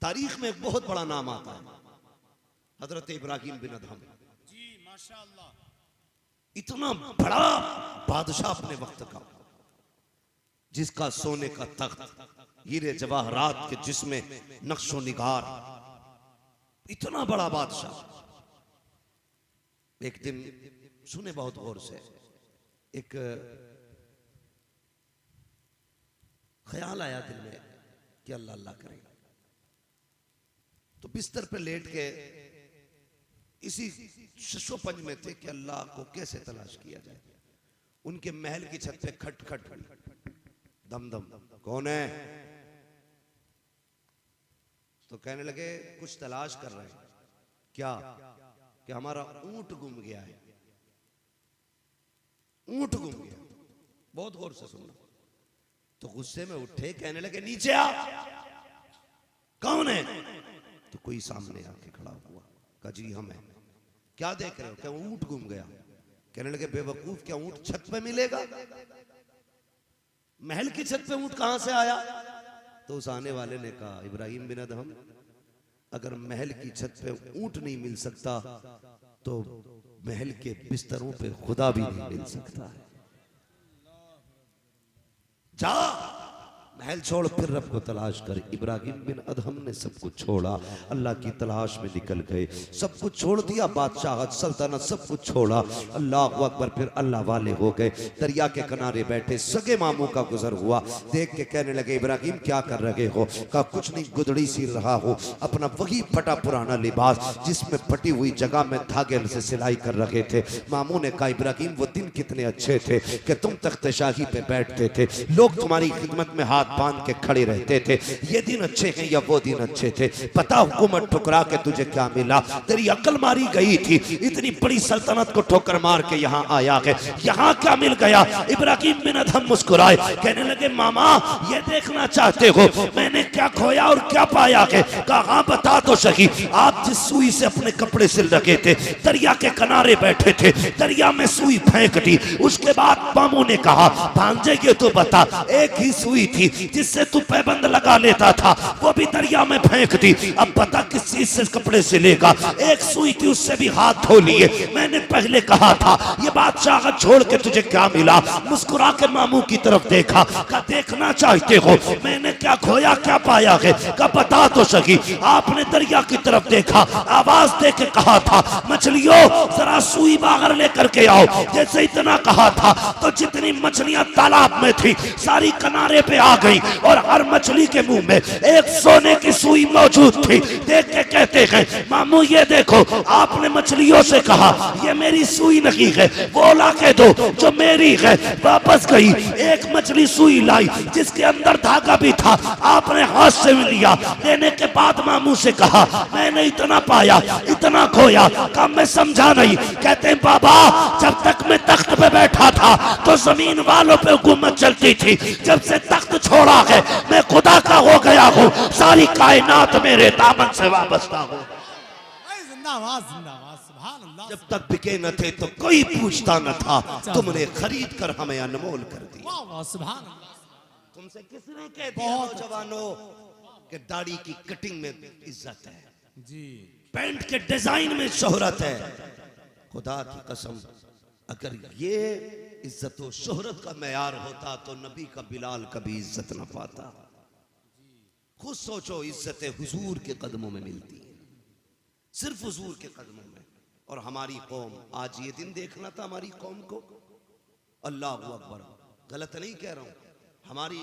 तारीख में एक बहुत बड़ा नाम आता है, हजरत इब्राहिम बिन अदहम जी माशाअल्लाह। इतना बड़ा बादशाह अपने वक्त का, जिसका सोने का तख्त, हीरे जवाहरात के जिसमें नक्शो निगार, इतना बड़ा बादशाह। एक दिन सुने बहुत गौर से, एक ख्याल आया दिल में कि अल्लाह अल्लाह करें। तो बिस्तर पे लेट के इसी शशोपंज में थे कि अल्लाह को कैसे तलाश किया जाए। उनके महल की छत पे खट खट हुई, दम दम, कौन है? तो कहने लगे कुछ तलाश कर रहे हैं। क्या? कि हमारा ऊंट गुम गया है। ऊंट गुम गया। बहुत गौर से सुनना। तो गुस्से में उठे, कहने लगे नीचे आ। कौन है? तो कोई सामने आके खड़ा हुआ, कहा जी हम हैं। क्या देख रहे हो? क्या ऊंट गुम गया? कहने लगे बेवकूफ, क्या ऊंट छत पे मिलेगा? महल की छत पे ऊंट कहां से आया? तो उस आने वाले ने कहा इब्राहिम बिन अदहम, अगर महल की छत पे ऊंट नहीं मिल सकता तो महल के बिस्तरों पे खुदा भी नहीं मिल सकता है। जा महल छोड़ फिर रब को तलाश कर। इब्राहिम बिन अदहम ने सब कुछ छोड़ा, अल्लाह की तलाश में निकल गए। सब कुछ छोड़ दिया, बादशाहत, सल्तनत, सब कुछ छोड़ा। अल्लाह अकबर, फिर अल्लाह वाले हो गए। दरिया के किनारे बैठे, सगे मामू का गुजर हुआ, देख के कहने लगे इब्राहिम क्या कर रहे हो? कहा कुछ नहीं, गुदड़ी सी रहा हो, अपना वही फटा पुराना लिबास जिसमें फटी हुई जगह में धागे से सिलाई कर रखे थे। मामू ने कहा इब्राहिम वो दिन कितने अच्छे थे कि तुम तख्त शाही पे बैठते थे, लोग तुम्हारी खिदमत में हाथ बांध के खड़े रहते थे। ये दिन अच्छे हैं या वो दिन अच्छे थे? पता हुकूमत ठुकरा के तुझे क्या मिला? तेरी अकल मारी गई थी, इतनी बड़ी सल्तनत को ठोकर मार के यहाँ आया है, यहाँ क्या मिल गया? इब्राहिम बिन अदहम मुस्कुराए, कहने लगे मामा ये देखना चाहते हो मैंने क्या खोया और क्या पाया है? कहा हाँ बता तो सही। आप जिस सुई से अपने कपड़े सिल रखे थे, दरिया के किनारे बैठे थे, दरिया में सुई फेंक दी। उसके बाद मामू ने कहा भांजे ये तो बता, एक ही सुई थी जिससे तू पैबंद लगा लेता था, वो भी दरिया में फेंक दी। अब पता किस चीज से कपड़े सिलेगा? एक सुई थी, उससे भी हाथ धो लिए। मैंने पहले कहा था ये बादशाह छोड़ के तुझे क्या मिला? मुस्कुरा के मामू की तरफ देखा, क्या देखना चाहते हो मैंने क्या खोया क्या पाया है? क्या बता तो सही। आपने दरिया की तरफ देखा, आवाज दे के कहा था मछलियों जरा सुई बाहर लेकर के आओ। जैसे इतना कहा था तो जितनी मछलियां तालाब में थी सारी किनारे पे आ गई और हर मछली के मुंह में एक सोने की सुई मौजूद थी। देख के कहते हैं मामू ये देखो, आपने मछलियों से कहा ये मेरी सुई नहीं है, वो ला के दो जो मेरी है। वापस गई, एक मछली सुई लाई जिसके अंदर धागा भी था, आपने हाथ से लिया। लेने के बाद मामू से कहा मैंने इतना पाया इतना खोया, कम मैं समझा नहीं। कहते बाबा जब तक मैं तख्त पे बैठा था तो जमीन वालों पे हुकूमत चलती थी, जब से तख्त छोड़ा है मैं खुदा का हो गया हूँ, सारी कायनात मेरे दामन से वाबस्ता हो। जिंदाबाद जिंदाबाद, सुभान अल्लाह। जब तक बिके न थे तो कोई पूछता न था, तुमने खरीद कर हमें अनमोल कर दिया। वाह वाह सुभान अल्लाह। तुमसे किसने कह दिया नौजवानों कि दाढ़ी की कटिंग में इज्जत है, जी पैंट के डिजाइन में शोहरत है? खुदा की कसम अगर ये इज्जत और शोहरत का मेयार होता तो नबी का बिलाल कभी इज्जत न पाता। खुद सोचो, इज्जत हुजूर के कदमों में मिलती है, सिर्फ हुजूर के कदमों में। और हमारी कौम, आज ये दिन देखना था हमारी कौम को। अल्लाह अकबर, गलत नहीं कह रहा हूं, हमारी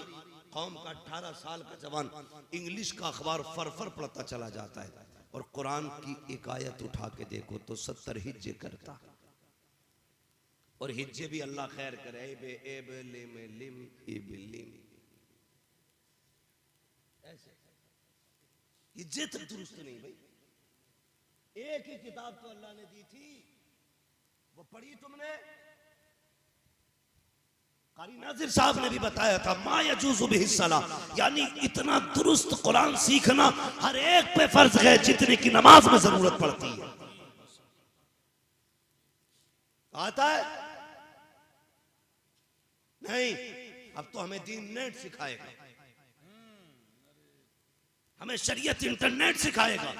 कौम का 18 साल का जवान इंग्लिश का अखबार फर पढ़ता चला जाता है और कुरान की एक आयत उठा के देखो तो 70 हिज्जे करता। और हिज्जे भी अल्लाह खैर करे, ऐसे हिज्जे तक दुरुस्त नहीं भाई। एक ही किताब तो अल्लाह ने दी थी, वो पढ़ी तुमने? कारी नाजिर साहब ने भी बताया था मा यजूज़ु बिही सला, यानी इतना दुरुस्त कुरान सीखना हर एक पे फर्ज है जितने की नमाज में जरूरत पड़ती है। आता है नहीं, अब तो हमें दीन नेट सिखाएगा। हमें शरीयत इंटरनेट सिखाएगा।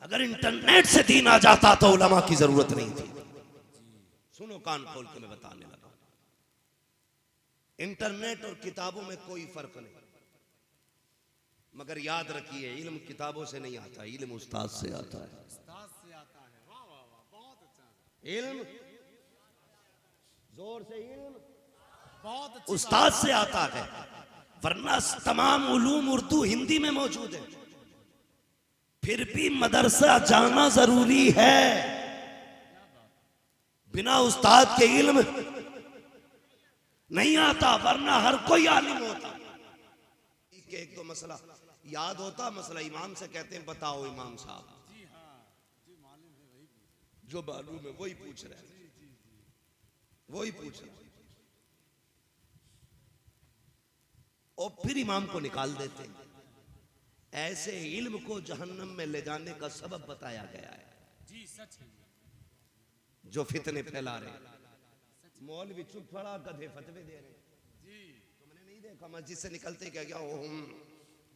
अगर इंटरनेट से दीन आ जाता तो उलमा की जरूरत नहीं थी। सुनो कान खोल के मैं बताने लगा, इंटरनेट और किताबों में कोई फर्क नहीं, मगर याद रखिए इल्म किताबों से नहीं आता, इल्म उस्ताद से आता है। उस्ताद से आता है। वाह वाह वाह, बहुत अच्छा। इल्म जोर से इल्म बहुत अच्छा। उस्ताद से आता है, वरना तमाम उलूम उर्दू हिंदी में मौजूद है, फिर भी मदरसा जाना जरूरी है। बिना उस्ताद के इल्म नहीं आता, वरना हर कोई आलिम होता। एक तो मसला याद होता, मसला इमाम से कहते हैं बताओ इमाम साहब, जी हाँ, जी मालूम है वही। जो मालूम है वही पूछ रहे हैं, वही पूछ रहे हैं, और फिर इमाम को निकाल देते हैं। ऐसे इल्म को जहन्नम में ले जाने का सबब बताया गया है। जी सच है। जो फितने फैला रहे, मौलवी चुप पड़ा, गधे फतवे दे रहे। जी तुमने नहीं देखा मस्जिद से निकलते क्या क्या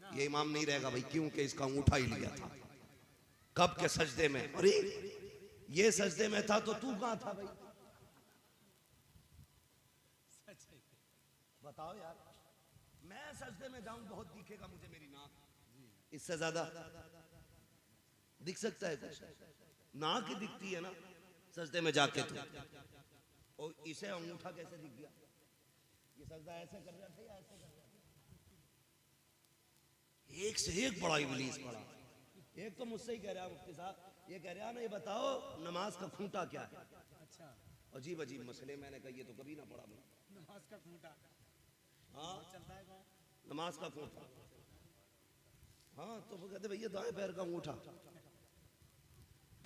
ये इमाम नहीं रहेगा भाई, क्योंकि इसका अंगूठा ही लिया था कब के सजदे में। अरे ये सजदे में था तो तू कहां था भाई, सच है। बताओ यार। मैं सजदे में जाऊं बहुत दिखेगा मुझे मेरी नाक, इससे ज्यादा दिख सकता है कुछ? नाक ही दिखती है ना सजदे में जाके तो। और इसे अंगूठा कैसे दिख गया? ये सजदा ऐसे कर रहा था या ऐसे कर रहा था? एक से एक बड़ा इब्लीस पड़ा। एक तो मुझसे ही कह रहा मुफ्ती साहब, ये कह रहा ना ये बताओ नमाज का खूंटा क्या है। अच्छा, अजीब अजीब मसले, मैंने कहा ये तो कभी ना पढ़ा मैं। नमाज का खूंटा हाँ चलता है कौन? नमाज का खूंटा, हाँ तो वो कहते भैया दाएं पैर का अंगूठा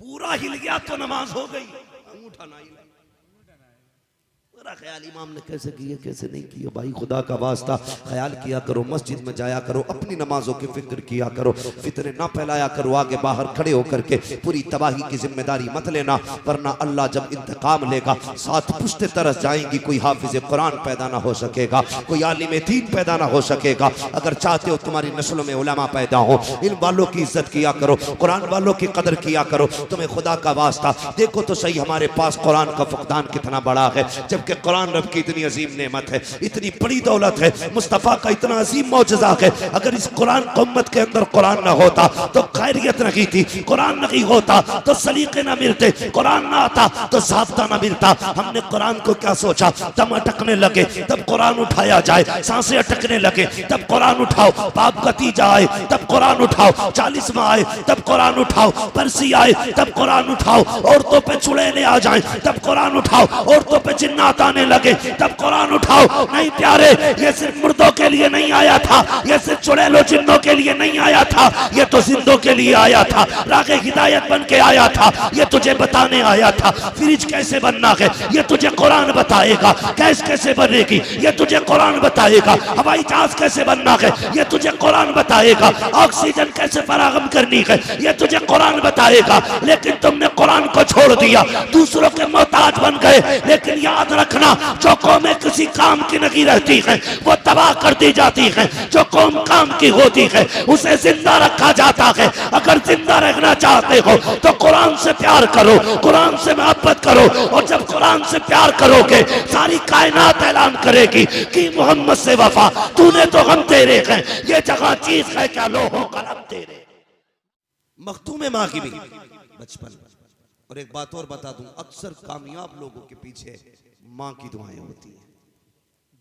पूरा हिल गया तो नमाज हो गई, अंगूठा ना हिला। मेरा ख्याल इमाम ने कैसे किया कैसे नहीं किया, भाई खुदा का वास्ता ख्याल किया करो, मस्जिद में जाया करो, अपनी नमाजों की फिक्र किया करो, फितने ना फैलाया करो, आगे बाहर खड़े होकर के पूरी तबाही की जिम्मेदारी मत लेना, वरना अल्लाह जब इंतकाम लेगा साथ पुश्ते तरस जाएंगी, कोई हाफिज कुरान पैदा ना हो सकेगा, कोई आलिम दीन पैदा ना हो सकेगा। अगर चाहते हो तुम्हारी नस्लों में उलमा पैदा हो, इन वालों की इज्जत किया करो, कुरान वालों की कदर किया करो। तुम्हें खुदा का वास्ता देखो तो सही हमारे पास कुरान का फुकदान कितना बड़ा है, जबकि कुरान रब की इतनी अजीम नेमत है, इतनी बड़ी दौलत है, मुस्तफ़ा का इतना अजीम मौजज़ा है। अगर इस कुरान की उम्मत के अंदर कुरान ना होता तो खैरियत नहीं थी, कुरान नहीं होता तो सलीके ना मिलते, कुरान ना आता तो ज़ाब्ता ना मिलता। हमने कुरान को क्या सोचा, दम अटकने लगे तब कुरान उठाया जाए, सांसें अटकने लगे तब कुरान उठाओ, बाप भतीजा आए तब कुरान उठाओ, 40वां आए तब कुरान उठाओ, परसी आए तब कुरान उठाओ, औरतों पे चुड़ैलें आ जाए तब कुरान उठाओ, औरतों पे जिन्नात आने लगे तब कुरान उठाओ। नहीं प्यारे, ये सिर्फ मुर्दों के लिए नहीं आया था, ये सिर्फ चुड़ैलों जिन्नों के लिए नहीं आया था, ये तो जिंदों के लिए आया था, रागे हिदायत बन के आया था, ये तुझे बताने आया था फ्रिज कैसे बनना है, ये तुझे कुरान बताएगा, गैस कैसे बनेगी ये तुझे कुरान बताएगा, हवाई जहाज कैसे बनना है ये तुझे कुरान बताएगा, ऑक्सीजन कैसे फराहम करनी है ये तुझे कुरान बताएगा। लेकिन तुमने कुरान को छोड़ दिया, दूसरों के मोहताज बन गए। लेकिन याद रखना, जो कौमें किसी काम की नहीं रहती है वो तबाह कर दी जाती है, जो कौम काम की होती है उसे जिंदा रखा जाता है। अगर जिंदा रहना चाहते हो तो कुरान से प्यार करो, कुरान से मोहब्बत करो, और जब कुरान से प्यार करोगे सारी कायनात ऐलान करेगी कि मोहम्मद से वफा, तूने तो हम तेरे हैं, ये जगह चीज है क्या लोहो कलम तेरे। मखतूम माँ की भी बचपन। और एक बात और बता दूं, अक्सर कामयाब लोगों के पीछे माँ की दुआएं होती हैं।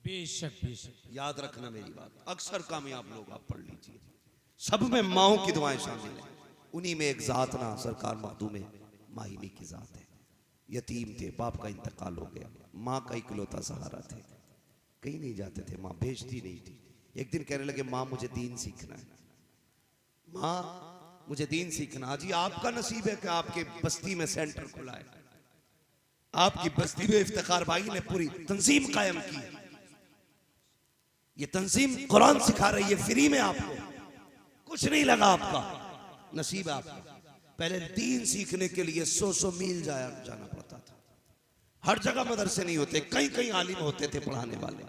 बेशक बेशक, याद रखना मेरी बात, अक्सर कामयाब लोग आप पढ़ लीजिए, सब में माओ की दुआएं शामिल हैं। उन्हीं में एक जात ना सरकार मखदूम माहिमी की जात है। यतीम थे, बाप का इंतकाल हो गया, माँ का इकलौता सहारा थे, कहीं नहीं जाते थे, माँ भेजती नहीं थी। एक दिन कहने लगे माँ मुझे दीन सीखना है, माँ मुझे दीन सीखना। जी आपका नसीब है कि आपके बस्ती में सेंटर खुला है, आपकी बस्ती में इफ्तिखार भाई ने पूरी तंजीम कायम की। ये तंजीम कुरान सिखा रही है फ्री में, आपको कुछ नहीं लगा, आपका नसीब है आपका। पहले दीन सीखने के लिए 100 मील जाना पड़ता था, हर जगह मदरसे नहीं होते, कहीं कहीं आलिम होते थे पढ़ाने वाले।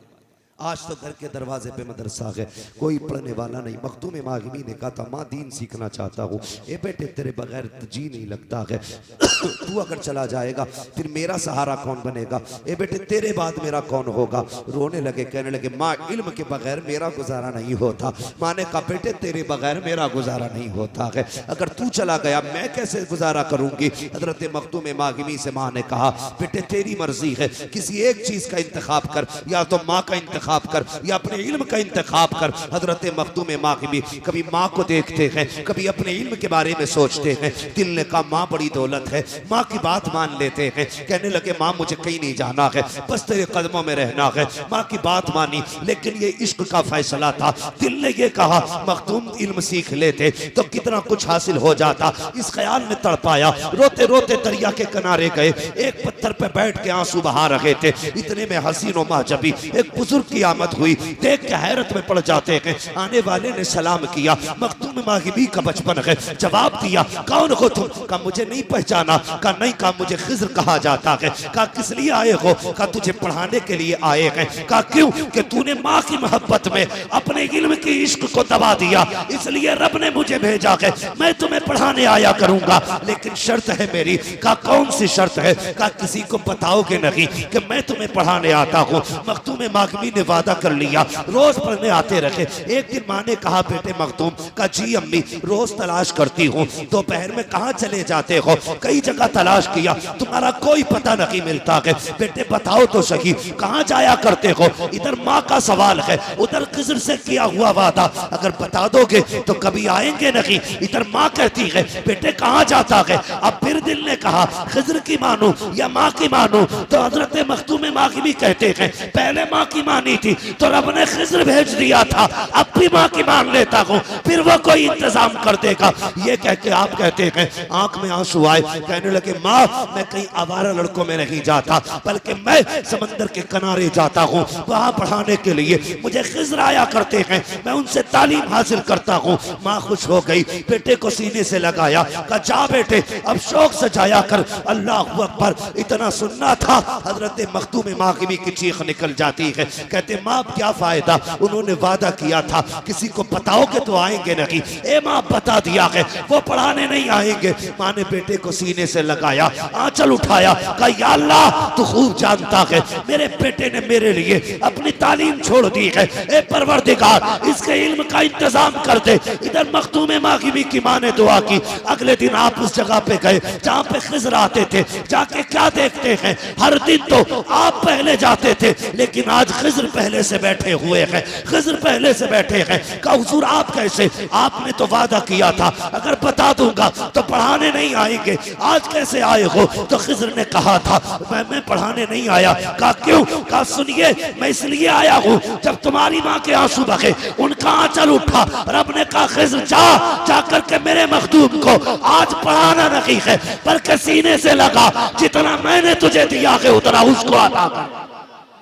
आज तो घर के दरवाजे पे मदरसा है, कोई पढ़ने वाला नहीं। मखदूम मागमी ने कहा था माँ दीन सीखना चाहता हूँ। ए बेटे तेरे बगैर जी नहीं लगता है, तू अगर चला जाएगा फिर मेरा सहारा कौन बनेगा? ए बेटे तेरे बाद मेरा कौन होगा? रोने लगे, कहने लगे माँ इल्म के बगैर मेरा गुजारा नहीं होता। माँ ने कहा बेटे तेरे बगैर मेरा गुजारा नहीं होता है, अगर तू चला गया मैं कैसे गुजारा करूंगी? हजरत मखदूम मागमी से माँ ने कहा बेटे तेरी मर्जी है, किसी एक चीज का इंतखाब कर, या तो माँ का इंतखाब कर या अपने इल्म का इंतखाब कर। हजरत मखदूम मागमी कभी माँ को देखते हैं, कभी अपने इल्म के बारे में सोचते हैं। दिल ने कहा माँ बड़ी दौलत है, माँ की बात मान लेते हैं। कहने लगे माँ मुझे कहीं नहीं जाना है, बस तेरे कदमों में रहना है। माँ की बात मानी, लेकिन ये इश्क का फैसला था। दिल ने ये कहा मखदूम इल्म सीख लेते तो कितना कुछ हासिल हो जाता। इस ख्याल में तड़पाया, रोते रोते दरिया के किनारे गए, एक पत्थर पे बैठ के आंसू बहा रहे थे। इतने में हसीन और माजबी एक बुजुर्ग की आमद हुई, देख के हैरत में पड़ जाते हैं। आने वाले ने सलाम किया, मखदूम मागमी का बचपन है, जवाब दिया कौन हो तुम? कहा मुझे नहीं पहचाना? कहा नहीं, कहा मुझे खिज्र कहा जाता है। कहा किस लिए आए हो? कहा तुझे पढ़ाने के लिए आए हैं। कहा क्यों? कि तूने माँ की मोहब्बत में अपने इल्म की इश्क को दबा दिया, इसलिए रब ने मुझे भेजा है, मैं तुम्हें पढ़ाने आया करूंगा, लेकिन शर्त है मेरी। कहा कौन सी शर्त है? कहा किसी को बताओगे नहीं कि मैं तुम्हें पढ़ाने आता हूँ। मखदूम मागमी ने वादा कर लिया, रोज पढ़ने आते रहे। एक दिन माँ ने कहा बेटे मखदूम, का जी अम्मी रोज तलाश करती हूँ, दोपहर में कहाँ चले जाते हो? कई जगह तलाश किया, तुम्हारा कोई पता नहीं मिलता है। बेटे बताओ तो सही कहाँ जाया करते हो? इधर माँ का सवाल है, उधर खिज्र से किया हुआ वादा, अगर बता दोगे तो कभी आएंगे नहीं। इधर माँ कहती है बेटे कहाँ जाता है? अब फिर दिल ने कहा खिज्र की मानू या माँ की मानू? तो हजरत मखदूम मागमी कहते हैं पहले माँ की मानी थी तो रब ने खिज्र भेज दिया था, अब भी माँ की मान लेता हूँ, फिर वो कोई इंतजाम कर देगा। ये कह के आप कहते हैं आंख में आंसू आए, कहने लगे माँ मैं कहीं आवारा लड़कों में नहीं जाता, बल्कि मैं समंदर के किनारे जाता हूँ, वहाँ पढ़ाने के लिए मुझे खिज्र आया करते हैं, मैं उनसे तालीम हासिल करता हूँ। माँ खुश हो गई, बेटे को सीने से लगाया, कहा जा बेटे अब शौक से जाया कर। अल्लाह अकबर, इतना सुनना था हजरत मखदूम मागमी की चीख निकल जाती है। कहते माँ क्या फायदा, उन्होंने वादा किया था किसी को बताओगे तो आएंगे नहीं। ए माँ बता दिया है वो पढ़ाने नहीं आएंगे। माँ ने बेटे को सीने से लगाया, आंचल उठाया, कहा या अल्लाह तू खूब जानता है मेरे बेटे ने मेरे लिए अपनी तालीम छोड़ दी है, ए परवरदिगार इसके इल्म का इंतजाम कर दे। इधर मखदूम मागमी की माँ ने दुआ की। अगले दिन आप उस जगह पे गए जहाँ पे खिज्र आते थे, जाके क्या देखते हैं? हर दिन तो आप पहले जाते थे, लेकिन आज खिज्र पहले से बैठे हुए हैं, खिज्र पहले से बैठे हैं। कहा हुजूर आप कैसे? आपने तो वादा किया था अगर बता दूंगा तो पढ़ाने नहीं आएंगे, आज कैसे आए हो? तो खिज्र ने कहा था मैं पढ़ाने नहीं आया। कहा क्यों? कहा सुनिए मैं इसलिए आया हूँ जब तुम्हारी माँ के आंसू बहे उनका आंचल उठा, रब ने कहा खिज्र जा करके मेरे मखदूम को आज पढ़ाना नहीं है, बल्कि सीने से लगा जितना मैंने तुझे दिया है उतना उसको अता कर।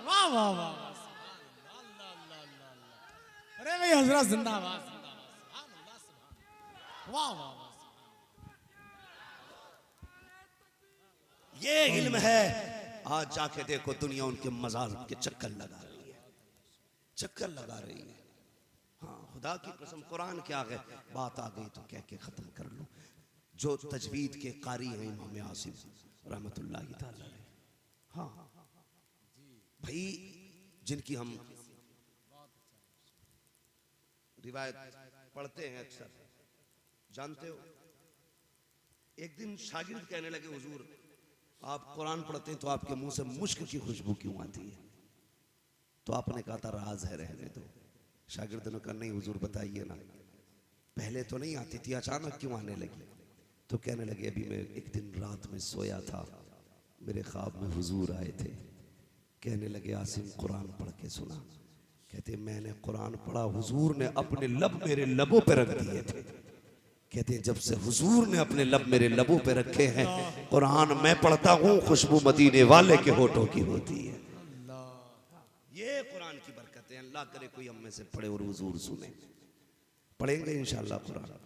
वाह वाह वाह, अरे भाई हजरत जिंदाबाद, वाह वाह वाह। ये इल्म है। आज जाके देखो दुनिया उनके मजार के चक्कर लगा रही है, चक्कर लगा रही है। हाँ खुदा की कसम कुरान क्या है, बात आ गई तो कह के खत्म कर लो। जो तजवीद के कारी हैं इमाम आसिम रहमतुल्लाहि तआला अलैह, हाँ भाई जिनकी हम रिवायत पढ़ते हैं अक्सर, जानते हो एक दिन शागिर्द कहने लगे हुजूर आप कुरान पढ़ते हैं तो आपके मुंह से मुश्क की खुशबू क्यों आती है? तो आपने कहा था राज है रहने दो। शागिर्द ने कहा नहीं हुजूर बताइए ना, पहले तो नहीं आती थी अचानक क्यों आने लगी? तो कहने लगे अभी मैं एक दिन रात में सोया था, मेरे ख्वाब में हुजूर आए थे। कहने लगे आसिम कुरान पढ़ के सुना। कहते मैंने कुरान पढ़ा, हुजूर ने अपने लब मेरे लबों पे रख दिए थे। कहते जब से हुजूर ने अपने लब मेरे लबों पे रखे हैं, कुरान मैं पढ़ता हूँ खुशबू मदीने वाले के होठों की होती है। ये कुरान की बरकत है। अल्लाह करे कोई हम में से पढ़े और हुजूर सुने। पढ़ेंगे इंशाअल्लाह कुरान।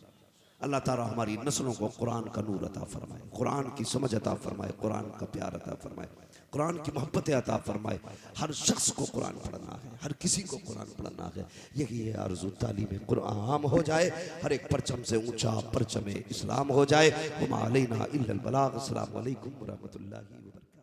अल्लाह ताला हमारी नस्लों को कुरान का नूर अता फरमाए, कुरान की समझ अता फरमाए, कुरान का प्यार अता फरमाए, कुरान की मोहब्बत अता फरमाए। हर शख्स को कुरान पढ़ना है, हर किसी को कुरान पढ़ना है। यही है आरज़ू, तालीम कुरान आम हो जाए, हर एक परचम से ऊंचा परचम इस्लाम हो जाए। हुमा अलैना इल्लल बलाग। अस्सलामु अलैकुम व रहमतुल्लाहि व बरकातहू।